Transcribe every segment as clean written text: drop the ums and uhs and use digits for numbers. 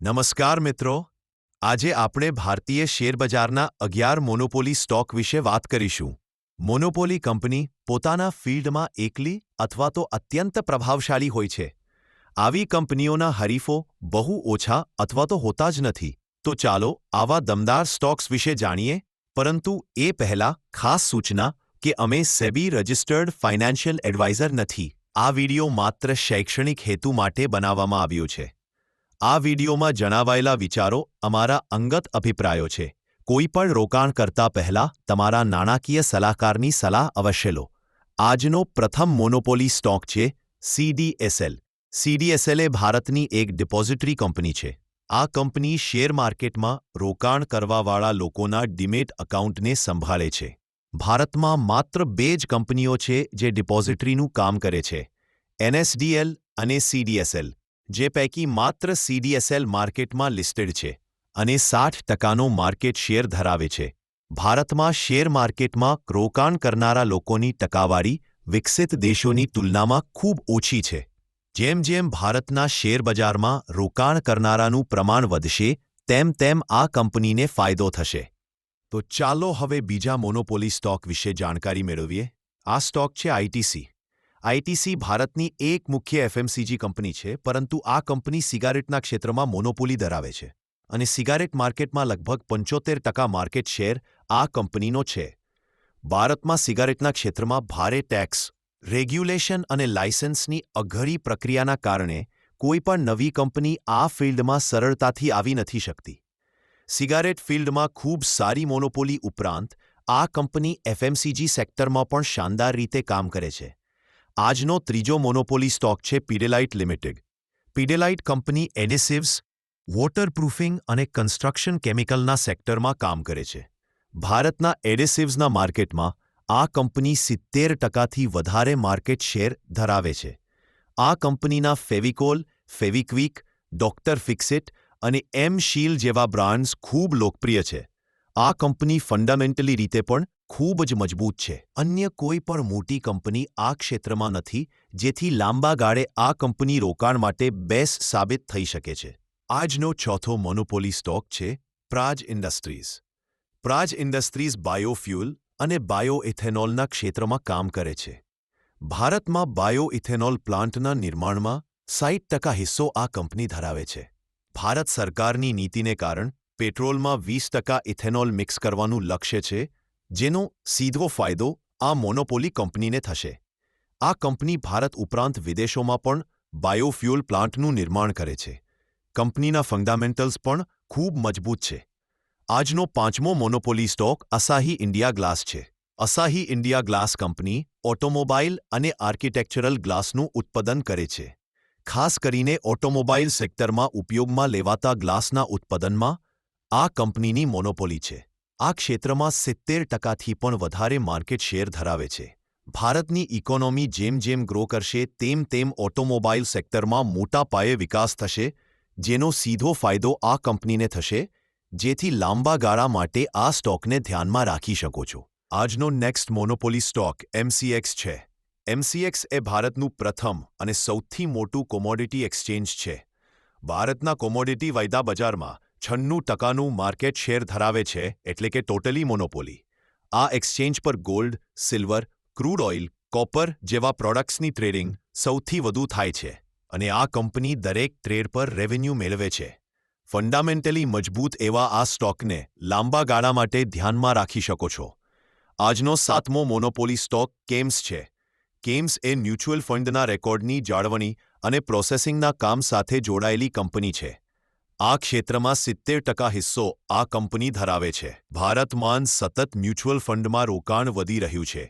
નમસ્કાર મિત્રો, આજે આપણે ભારતીય શેરબજારના 11 મોનોપોલી સ્ટોક વિશે વાત કરીશું. મોનોપોલી કંપની પોતાના ફિલ્ડમાં એકલી અથવા તો અત્યંત પ્રભાવશાળી હોય છે. આવી કંપનીઓના હરીફો બહુ ઓછા અથવા તો હોતા જ નથી. તો ચાલો આવા દમદાર સ્ટોક્સ વિશે જાણીએ, પરંતુ એ પહેલાં ખાસ સૂચના કે અમે સેબી રજિસ્ટર્ડ ફાઇનાન્શિયલ એડવાઇઝર નથી. આ વિડિયો માત્ર શૈક્ષણિક હેતુ માટે બનાવવામાં આવ્યો છે. આ વિડિયોમાં જણાવાયેલા વિચારો અમારા અંગત અભિપ્રાયો છે. કોઈ પણ રોકાણ કરતા પહેલા તમારા નાણાકીય સલાહકારની સલાહ અવશ્ય લો. આજનો પ્રથમ મોનોપોલી સ્ટોક છે CDSL. CDSL એ ભારતની એક ડિપોઝિટરી કંપની છે. આ કંપની શેર માર્કેટમાં રોકાણ કરવાવાળા લોકોના ડીમેટ એકાઉન્ટને સંભાળે છે. ભારતમાં માત્ર 2 જ કંપનીઓ છે જે ડિપોઝિટરીનું કામ કરે છે, NSDL અને CDSL. જે પૈકી માત્ર CDSL માર્કેટમાં લિસ્ટેડ છે અને 60% માર્કેટ શેર ધરાવે છે. ભારતમાં શેર માર્કેટમાં રોકાણ કરનારા લોકોની ટકાવારી વિકસિત દેશોની તુલનામાં ખૂબ ઓછી છે. જેમ જેમ ભારતના શેરબજારમાં રોકાણ કરનારાનું પ્રમાણ વધશે, તેમ તેમ આ કંપનીને ફાયદો થશે. તો ચાલો હવે બીજા મોનોપોલી સ્ટોક વિશે જાણકારી મેળવીએ. આ સ્ટોક છે ITC. ITC ભારતની એક મુખ્ય FMCG કંપની છે, પરંતુ આ કંપની સિગારેટના ક્ષેત્રમાં મોનોપોલી ધરાવે છે અને સિગારેટ માર્કેટમાં લગભગ 75% માર્કેટ શેર આ કંપનીનો છે. ભારતમાં સિગારેટના ક્ષેત્રમાં ભારે ટેક્સ, રેગ્યુલેશન અને લાયસન્સની અઘરી પ્રક્રિયાના કારણે કોઈ પણ નવી કંપની આ ફિલ્ડમાં સરળતાથી આવી નથી શકતી. સિગારેટ ફિલ્ડમાં ખૂબ સારી મોનોપોલી ઉપરાંત આ કંપની FMCG સેક્ટરમાં પણ શાનદાર રીતે કામ કરે છે. આજનો ત્રીજો મોનોપોલી સ્ટોક છે પીડેલાઇટ લિમિટેડ. પીડેલાઇટ કંપની એડેસિવ્સ, વોટરપ્રૂફિંગ અને કન્સ્ટ્રક્શન કેમિકલના સેક્ટરમાં કામ કરે છે. ભારતના એડેસિવ્સના માર્કેટમાં આ કંપની 70%થી વધારે માર્કેટ શેર ધરાવે છે. આ કંપનીના ફેવિકોલ, ફેવિક્વિક, ડોક્ટર ફિક્સિટ અને M-શીલ જેવા બ્રાન્ડ્સ ખૂબ લોકપ્રિય છે. આ કંપની ફંડામેન્ટલી રીતે પણ ખૂબ જ મજબૂત છે. અન્ય કોઈ પણ મોટી કંપની આ ક્ષેત્રમાં નથી, જેથી લાંબા ગાળે આ કંપની રોકાણ માટે બેસ્ટ સાબિત થઈ શકે છે. આજનો ચોથો મોનોપોલી સ્ટોક છે Praj industries. Praj industries biofuel અને બાયોઇથેનોલના ક્ષેત્રમાં કામ કરે છે. ભારતમાં બાયોઇથેનોલ પ્લાન્ટના નિર્માણમાં 60% હિસ્સો આ કંપની ધરાવે છે. ભારત સરકારની નીતિને કારણે પેટ્રોલમાં 20% ઇથેનોલ મિક્સ કરવાનું લક્ષ્ય છે, જેનો સીધો ફાયદો આ મોનોપોલી કંપનીને થશે. આ કંપની ભારત ઉપરાંત વિદેશોમાં પણ બાયોફ્યુઅલ પ્લાન્ટનું નિર્માણ કરે છે. કંપનીના ફંડામેન્ટલ્સ પણ ખૂબ મજબૂત છે. આજનો પાંચમો monopoly stock Asahi India glass છે. Asahi India glass company automobile અને આર્કિટેક્ચરલ ગ્લાસનું ઉત્પાદન કરે છે. ખાસ કરીને ઓટોમોબાઈલ સેક્ટરમાં ઉપયોગમાં લેવાતા ગ્લાસના ઉત્પાદનમાં આ કંપનીની મોનોપોલી છે. આ ક્ષેત્રમાં 70%થી પણ વધારે માર્કેટ શેર ધરાવે છે. ભારતની ઇકોનોમી જેમ જેમ ગ્રો કરશે, તેમ તેમ ઓટોમોબાઈલ સેક્ટરમાં મોટા પાયે વિકાસ થશે, જેનો સીધો ફાયદો આ કંપનીને થશે, જેથી લાંબા ગાળા માટે આ સ્ટોકને ધ્યાનમાં રાખી શકો છો. આજનો નેક્સ્ટ મોનોપોલી સ્ટોક MCX છે. MCX એ ભારતનું પ્રથમ અને સૌથી મોટું કોમોડિટી એક્સચેન્જ છે. ભારતના કોમોડિટી વાયદા બજારમાં 96%નું માર્કેટ શેર ધરાવે છે, એટલે કે ટોટલી મોનોપોલી. આ એક્સચેન્જ પર gold, silver, crude oil, copper જેવા પ્રોડક્ટ્સની ટ્રેડિંગ સૌથી વધુ થાય છે અને આ કંપની દરેક ટ્રેડ પર રેવન્યુ મેળવે છે. ફંડામેન્ટલી મજબૂત એવા આ સ્ટોકને લાંબા ગાળા માટે ધ્યાનમાં રાખી શકો છો. આજનો સાતમો મોનોપોલી સ્ટોક કેમ્સ છે. કેમ્સ એ મ્યુચ્યુઅલ ફંડના રેકોર્ડની જાળવણી અને પ્રોસેસિંગના કામ સાથે જોડાયેલી કંપની છે. આ ક્ષેત્રમાં 70% હિસ્સો આ કંપની ધરાવે છે. ભારતમાં સતત મ્યુચ્યુઅલ ફંડમાં રોકાણ વધી રહ્યું છે.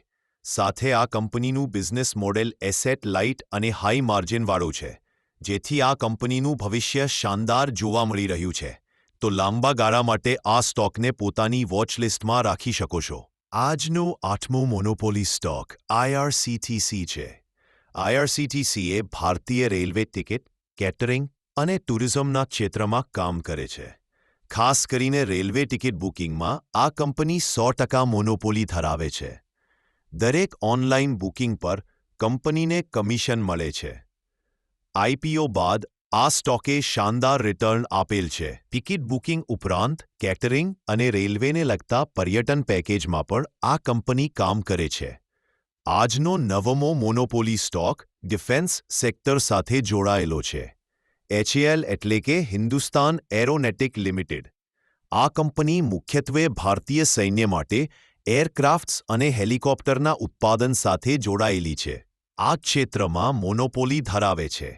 સાથે આ કંપનીનું બિઝનેસ મોડેલ એસેટ લાઇટ અને હાઈ માર્જિનવાળું છે, જેથી આ કંપનીનું ભવિષ્ય શાનદાર જોવા મળી રહ્યું છે. તો લાંબા ગાળા માટે આ સ્ટોકને પોતાની વોચ લિસ્ટમાં રાખી શકો છો. આજનો આઠમો મોનોપોલી સ્ટોક IRCTC છે. IRCTC એ ભારતીય રેલવે ટિકિટ, કેટરિંગ અને ટુરિઝમના ક્ષેત્રમાં કામ કરે છે. ખાસ કરીને રેલવે ટિકિટ બુકિંગમાં આ કંપની 100% મોનોપોલી ધરાવે છે. દરેક ઓનલાઈન બુકિંગ પર કંપનીને કમિશન મળે છે. IPO બાદ આ સ્ટોકે શાનદાર રિટર્ન આપેલ છે. ટિકિટ બુકિંગ ઉપરાંત કેટરિંગ અને રેલવેને લગતા પર્યટન પેકેજમાં પણ આ કંપની કામ કરે છે. આજનો નવમો મોનોપોલી સ્ટોક ડિફેન્સ સેક્ટર સાથે જોડાયેલો છે. HAL એટલે કે હિન્દુસ્તાન એરોનોટિક લિમિટેડ. આ કંપની મુખ્યત્વે ભારતીય સૈન્ય માટે એરક્રાફ્ટ્સ અને હેલિકોપ્ટરના ઉત્પાદન સાથે જોડાયેલી છે. આ ક્ષેત્રમાં મોનોપોલી ધરાવે છે.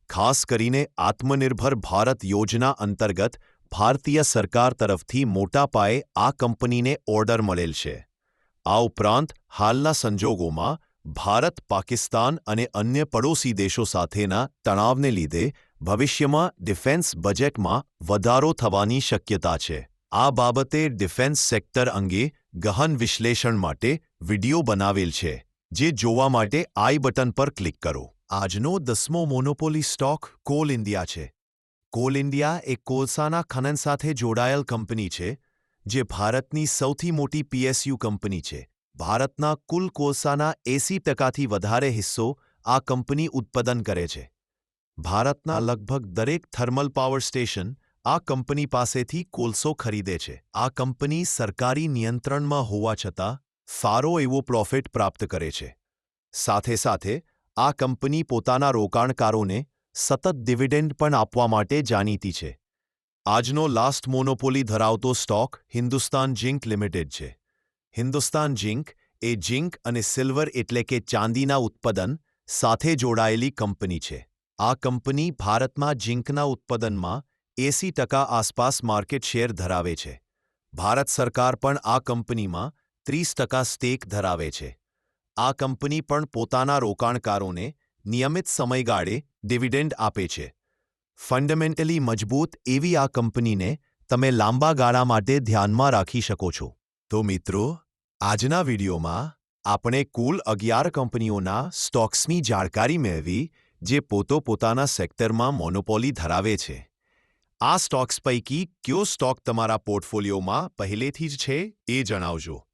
ખાસ કરીને આત્મનિર્ભર ભારત યોજના અંતર્ગત ભારતીય સરકાર તરફથી મોટા પાયે આ કંપનીને ઓર્ડર મળેલ છે. આ ઉપરાંત હાલના સંજોગોમાં ભારત પાકિસ્તાન અને અન્ય પડોશી દેશો સાથેના તણાવને લીધે ભવિષ્યમાં ડિફેન્સ બજેટમાં વધારો થવાની શક્યતા છે. આ બાબતે ડિફેન્સ સેક્ટર અંગે ગહન વિશ્લેષણ માટે વિડિયો બનાવેલ છે, જે જોવા માટે આઈ બટન પર ક્લિક કરો. આજનો 10મો મોનોપોલી સ્ટોક કોલ ઇન્ડિયા છે. કોલ ઇન્ડિયા એક કોલસાના ખનન સાથે જોડાયેલ કંપની છે, જે ભારતની સૌથી મોટી PSU કંપની છે. ભારતના કુલ કોલસાના 80%થી વધારે હિસ્સો આ કંપની ઉત્પાદન કરે છે. ભારતના લગભગ દરેક થર્મલ પાવર સ્ટેશન આ કંપની પાસેથી કોલસો ખરીદે છે. આ કંપની સરકારી નિયંત્રણમાં હોવા છતાં સારો એવો પ્રોફિટ પ્રાપ્ત કરે છે. સાથે સાથે આ કંપની પોતાના રોકાણકારોને સતત ડિવિડન્ડ પણ આપવા માટે જાણીતી છે. આજનો લાસ્ટ મોનોપોલી ધરાવતો સ્ટોક હિન્દુસ્તાન ઝિંક લિમિટેડ છે. હિન્દુસ્તાન ઝિંક એ ઝિંક અને સિલ્વર એટલે કે ચાંદીના ઉત્પાદન સાથે જોડાયેલી કંપની છે. આ કંપની ભારતમાં ઝિંકના ઉત્પાદનમાં 80% આસપાસ માર્કેટ શેર ધરાવે છે. ભારત સરકાર પણ આ કંપનીમાં 30% સ્ટેક ધરાવે છે. આ કંપની પણ પોતાના રોકાણકારોને નિયમિત સમયગાળે ડિવિડન્ડ આપે છે. ફંડામેન્ટલી મજબૂત એવી આ કંપનીને તમે લાંબા ગાળા માટે ધ્યાનમાં રાખી શકો છો. તો મિત્રો, આજના વિડીયોમાં આપણે કુલ 11 કંપનીઓના સ્ટોક્સની જાણકારી મેળવી, જે પોતાના સેક્ટરમાં મોનોપોલી ધરાવે છે. આ સ્ટોક્સ પૈકી કયો સ્ટોક તમારા પોર્ટફોલિયોમાં પહેલેથી જ છે એ જણાવજો.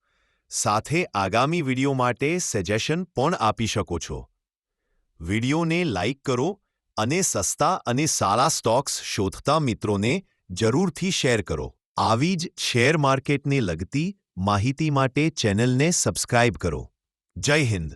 સાથે આગામી વિડીયો માટે સજેશન પણ આપી શકો છો. વિડીયોને લાઇક કરો અને સસ્તા અને સારા સ્ટોક્સ શોધતા મિત્રોને જરૂરથી શેર કરો. આવી જ શેર માર્કેટને લગતી માહિતી માટે ચેનલને સબસ્ક્રાઇબ કરો. જય હિન્દ.